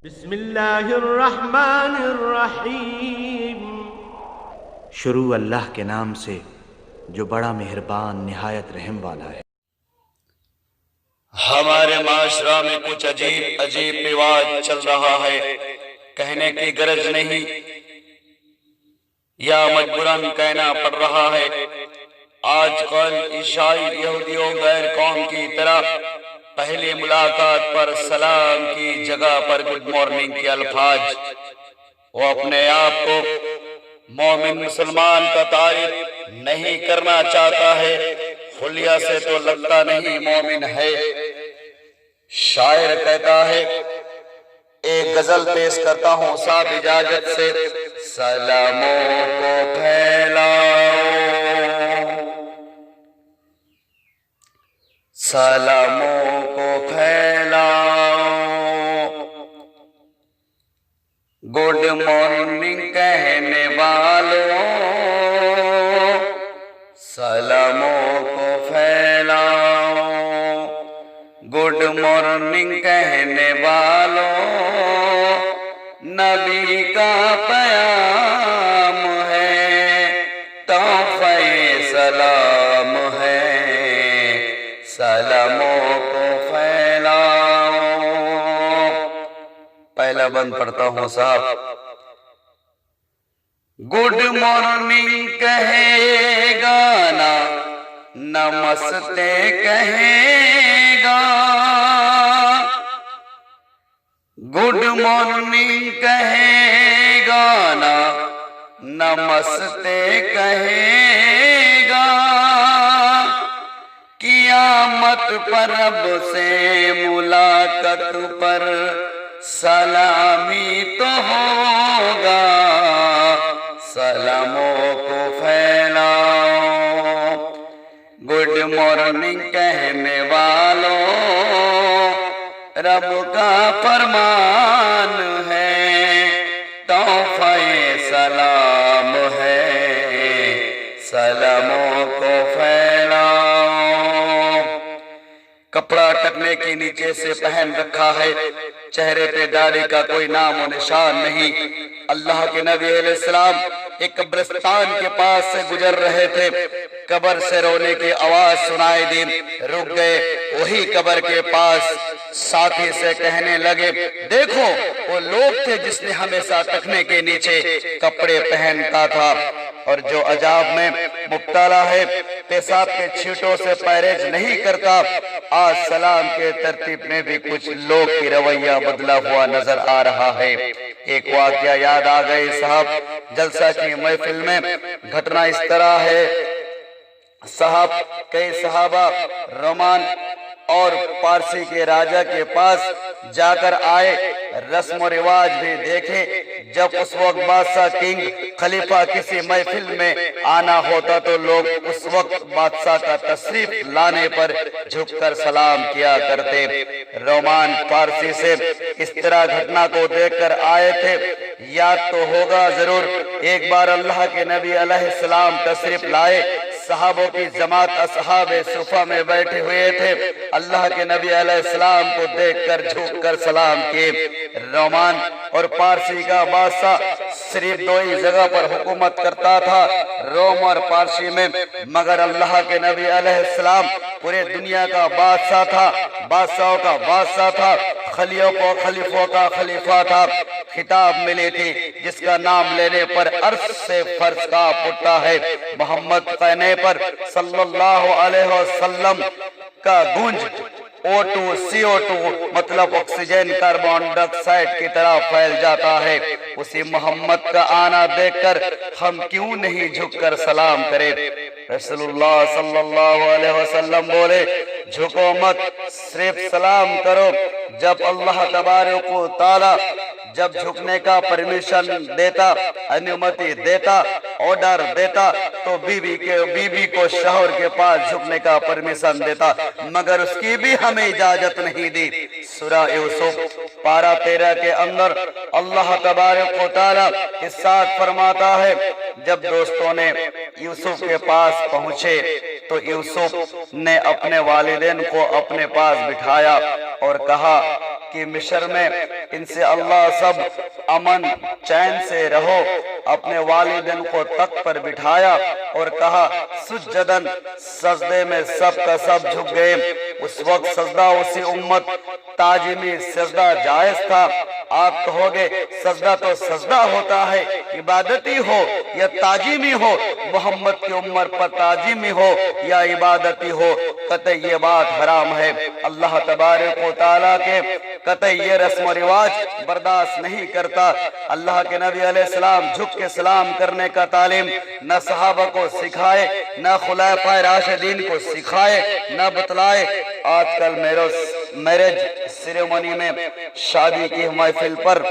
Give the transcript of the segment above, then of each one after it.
بسم اللہ الرحمن الرحیم۔ شروع اللہ کے نام سے جو بڑا مہربان نہایت رحم والا ہے۔ ہمارے معاشرہ میں کچھ عجیب عجیب رواج چل رہا ہے، کہنے کی غرض نہیں یا مجبوراً کہنا پڑ رہا ہے۔ آج کل عیسائی یہودیوں غیر قوم کی طرح پہلی ملاقات پر سلام کی جگہ پر گڈ مارننگ کے الفاظ، وہ اپنے آپ کو مومن مسلمان کا تعارف نہیں کرنا چاہتا ہے، خلیہ سے تو لگتا نہیں مومن ہے۔ شاعر کہتا ہے، ایک غزل پیش کرتا ہوں صاحب اجازت سے۔ سلاموں کو پھیلاؤ، سلاموں کو پھیلاؤ، گڈ مارننگ کہنے والوں، سلاموں کو پھیلاؤ، گڈ مارننگ کہنے والوں، نبی کا پیام ہے، تحفہ سلام ہے، سلاموں کو پھیلاؤ۔ پہلا بند پڑھتا ہوں صاحب۔ گڈ مارننگ کہے گا نا، نمستے کہے گا، گڈ مارننگ کہے گا نا، نمستے کہے گا، قیامت پر رب سے ملاقات پر سلامی تو ہوگا، سلاموں کو پھیلاؤ، گڈ مارننگ کہنے والوں، رب کا فرمان ہے، تحفہ سلام ہے، سلاموں کو پھیلاؤ۔ کپڑا ٹکنے کے نیچے سے پہن رکھا ہے، چہرے پہ داڑھی کا کوئی نام و نشان نہیں۔ اللہ کے نبی علیہ السلام ایک قبرستان کے پاس سے گزر رہے تھے، قبر سے رونے کی آواز سنائی دی، رک گئے۔ وہی قبر کے پاس ساتھی سے کہنے لگے، دیکھو وہ لوگ تھے جس نے ہمیشہ ٹکنے کے نیچے کپڑے پہنتا تھا، اور جو عذاب میں مبتلا ہے، پیشاب کے چھینٹوں سے پرہیز نہیں کرتا۔ آج سلام کے ترتیب میں بھی کچھ لوگ کی رویہ بدلا ہوا نظر آ رہا ہے۔ ایک واقعہ یاد آ گئی صاحب، جلسہ کی محفل میں گھٹنا اس طرح ہے صاحب، کئی صحابہ رومان اور پارسی کے راجہ کے پاس جا کر آئے، رسم و رواج بھی دیکھے۔ جب اس وقت بادشاہ کنگ خلیفہ کسی محفل میں آنا ہوتا تو لوگ اس وقت بادشاہ کا تشریف لانے پر جھک کر سلام کیا کرتے۔ رومان پارسی سے اس طرح گھٹنا کو دیکھ کر آئے تھے، یاد تو ہوگا ضرور، ایک بار اللہ کے نبی علیہ السلام تشریف لائے، صحابوں کی جماعت اصحاب صفہ میں بیٹھے ہوئے تھے، اللہ کے نبی علیہ السلام کو دیکھ کر جھک کر سلام کیے۔ رومان اور پارسی کا بادشاہ صرف دو ہی جگہ پر حکومت کرتا تھا، روم اور پارسی میں، مگر اللہ کے نبی علیہ السلام پورے دنیا کا بادشاہ تھا، بادشاہوں کا بادشاہ تھا، خلیفوں کا خلیفہ تھا۔ خطاب ملی تھی جس کا نام لینے پر عرش سے فرش کانپ اٹھتا ہے، محمد کہنے پر صلی اللہ علیہ وسلم کا گونج O2 CO2 مطلب آکسیجن کاربن ڈائی آکسائیڈ کی طرح پھیل جاتا ہے۔ اسی محمد کا آنا دیکھ کر ہم کیوں نہیں جھک کر سلام کرے؟ رسول اللہ صلی اللہ علیہ وسلم بولے، جھکو مت، صرف سلام کرو۔ جب اللہ تبارک و تعالی جب جھکنے کا پرمیشن دیتا، انومتی دیتا، آرڈر دیتا، تو بی بی کو شوہر کے پاس جھکنے کا پرمیشن دیتا، مگر اس کی بھی ہمیں اجازت نہیں دی۔ سورہ یوسف پارہ 13 کے اندر اللہ تبارک و تعالی ارشاد فرماتا ہے، جب دوستوں نے یوسف کے پاس پہنچے تو یوسف نے اپنے والدین کو اپنے پاس بٹھایا اور کہا، کہ مصر میں ان سے اللہ سب امن چین سے رہو، اپنے والدین کو تخت پر بٹھایا اور کہا سجدن، سجدے میں سب کا سب جھک گئے۔ اس وقت سجدہ اسی امت تعظیمی سجدہ جائز تھا۔ آپ کہو گے سجدہ تو سجدہ ہوتا ہے، عبادتی ہو یا تعظیمی ہو، محمد کی امت پر تعظیمی ہو یا عبادتی ہو، قطعی یہ بات حرام ہے۔ اللہ تبارک و تعالیٰ کے قطعی یہ رسم و رواج برداشت نہیں کرتا۔ اللہ کے نبی علیہ السلام جھک کے سلام کرنے کا تعلیم نہ صحابہ کو سکھائے، نہ خلفائے راشدین کو سکھائے، نہ بتلائے۔ آج کل میرج سیریمونی میں، شادی کی محفل پر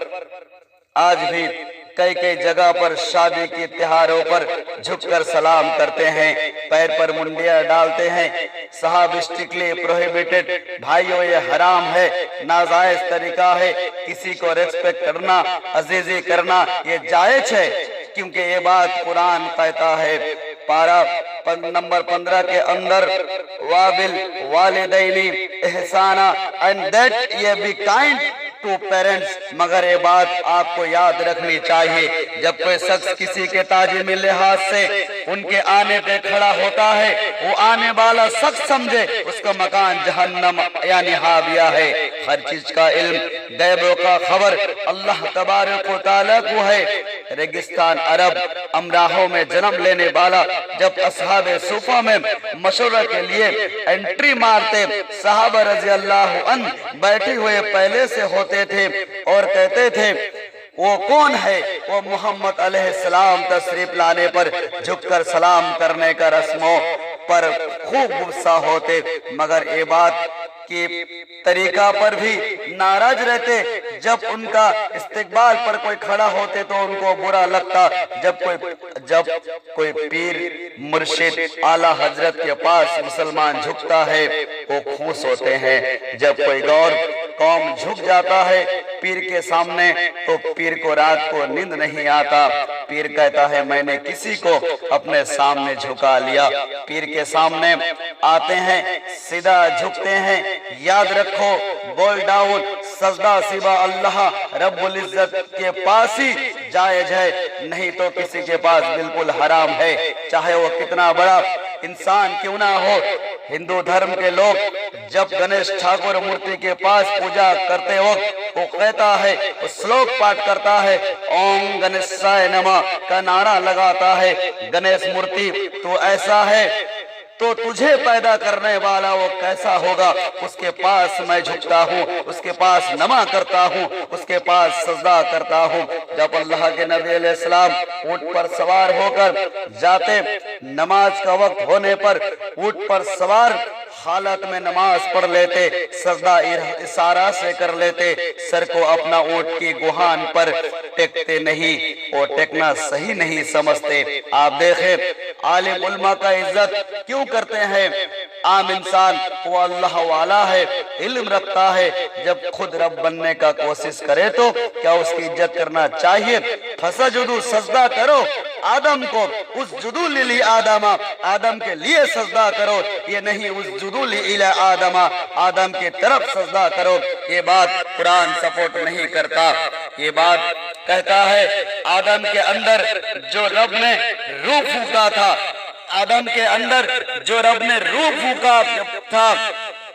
آج بھی کئی جگہ پر شادی کی تہواروں پر جھک کر سلام کرتے ہیں، پیر پر منڈیاں ڈالتے ہیں۔ صاحب اسٹرکٹلی پروہیبیٹڈ، بھائیوں یہ حرام ہے، ناجائز طریقہ ہے۔ کسی کو ریسپیکٹ کرنا، عزیزی کرنا یہ جائز ہے، کیونکہ یہ بات قرآن کہتا ہے۔ پارہ نمبر 15 کے اندر وَبِالْوَالِدَيْنِ احسانا and that ye be kind to parents، مگر یہ بات آپ کو یاد رکھنی چاہیے، جب کوئی شخص کسی کے تعظیمی لحاظ سے ان کے آنے پہ کھڑا ہوتا ہے، وہ آنے والا شخص سمجھے اس کا مکان جہنم یعنی حاویہ ہے۔ ہر چیز کا علم، غیبوں کا خبر اللہ تبارک و تعالیٰ کو ہے۔ ریگستان عرب امراہوں میں جنم لینے والا جب اصحاب صفہ میں مشورہ کے لیے انٹری مارتے، صحابہ رضی اللہ عنہ بیٹھے ہوئے پہلے سے ہوتے تھے اور کہتے تھے وہ کون ہے؟ وہ محمد علیہ السلام تشریف لانے پر جھک کر سلام کرنے کا رسموں پر خوب غصہ ہوتے، مگر یہ بات کی طریقہ پر بھی ناراض رہتے۔ جب ان کا استقبال پر کوئی کھڑا ہوتے تو ان کو برا لگتا۔ جب کوئی پیر مرشد اعلیٰ حضرت کے پاس مسلمان جھکتا ہے وہ خوش ہوتے ہیں۔ جب کوئی غور قوم جھک جاتا ہے پیر کے سامنے تو پیر کو رات کو نیند نہیں آتا۔ پیر کہتا ہے میں نے کسی کو اپنے سامنے جھکا لیا۔ پیر کے سامنے آتے ہیں، سیدھا جھکتے ہیں۔ یاد رکھو بول ڈاؤن، سجدہ سوا اللہ رب العزت کے پاس ہی جائز ہے، نہیں تو کسی کے پاس بالکل حرام ہے، چاہے وہ کتنا بڑا انسان کیوں نہ ہو۔ ہندو دھرم کے لوگ جب گنیش ٹھاکر مورتی کے پاس پوجا کرتے وقت وہ کہتا ہے، وہ سلوک پاٹ کرتا ہے، اوم گنیشائے نمہ کا نعرہ لگاتا ہے۔ گنیش مورتی تو ایسا ہے تو تجھے پیدا کرنے والا وہ کیسا ہوگا؟ اس کے پاس میں جھکتا ہوں، اس کے پاس نما کرتا ہوں، اس کے پاس سجدہ کرتا ہوں۔ جب اللہ کے نبی علیہ السلام اونٹ پر سوار ہو کر جاتے، نماز کا وقت ہونے پر اونٹ پر سوار حالت میں نماز پڑھ لیتے، سجدہ اشارہ سے کر لیتے، سر کو اپنا اونٹ کی گوہان پر ٹیکتے نہیں، وہ ٹیکنا صحیح نہیں سمجھتے۔ آپ دیکھیں عالم علماء کا عزت کیوں کرتے ہیں؟ عام انسان وہ اللہ والا ہے، علم رکھتا ہے، جب خود رب بننے کا کوشش کرے تو کیا اس کی عزت کرنا چاہیے؟ فسجدوا، سجدہ کرو آدم کو، اس جدو للی آدم، آدم کے لیے سجدہ کرو، یہ نہیں اس جدو للی آدم، آدم کی طرف سجدہ کرو۔ یہ بات قرآن سپورٹ نہیں کرتا۔ یہ بات کہتا ہے آدم کے اندر جو رب نے روح پھونکا تھا، آدم کے اندر جو رب نے روح پھونکا تھا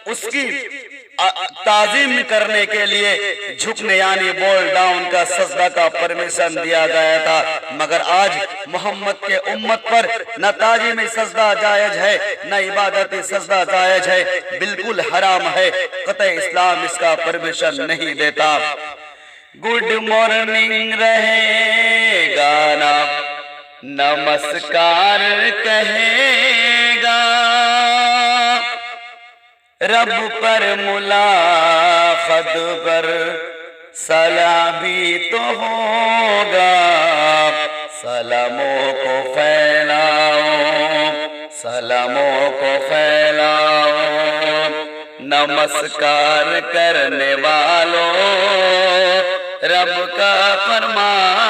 اس کی تعظیم کرنے کے لیے جھکنے یعنی بول ڈاؤن کا سجدہ کا پرمیشن دیا گیا تھا، مگر آج محمد کے امت پر نہ تعظیمی سجدہ جائز ہے، نہ عبادتی سجدہ جائز ہے، بالکل حرام ہے، قطعی اسلام اس کا پرمیشن نہیں دیتا۔ گڈ مارننگ رہے گا نا، نمسکار کہے گا، رب پر ملا خد پر سلام بھی تو ہوگا، سلاموں کو پھیلاؤ، سلاموں کو پھیلاؤ، نمسکار کرنے والوں رب کا فرمان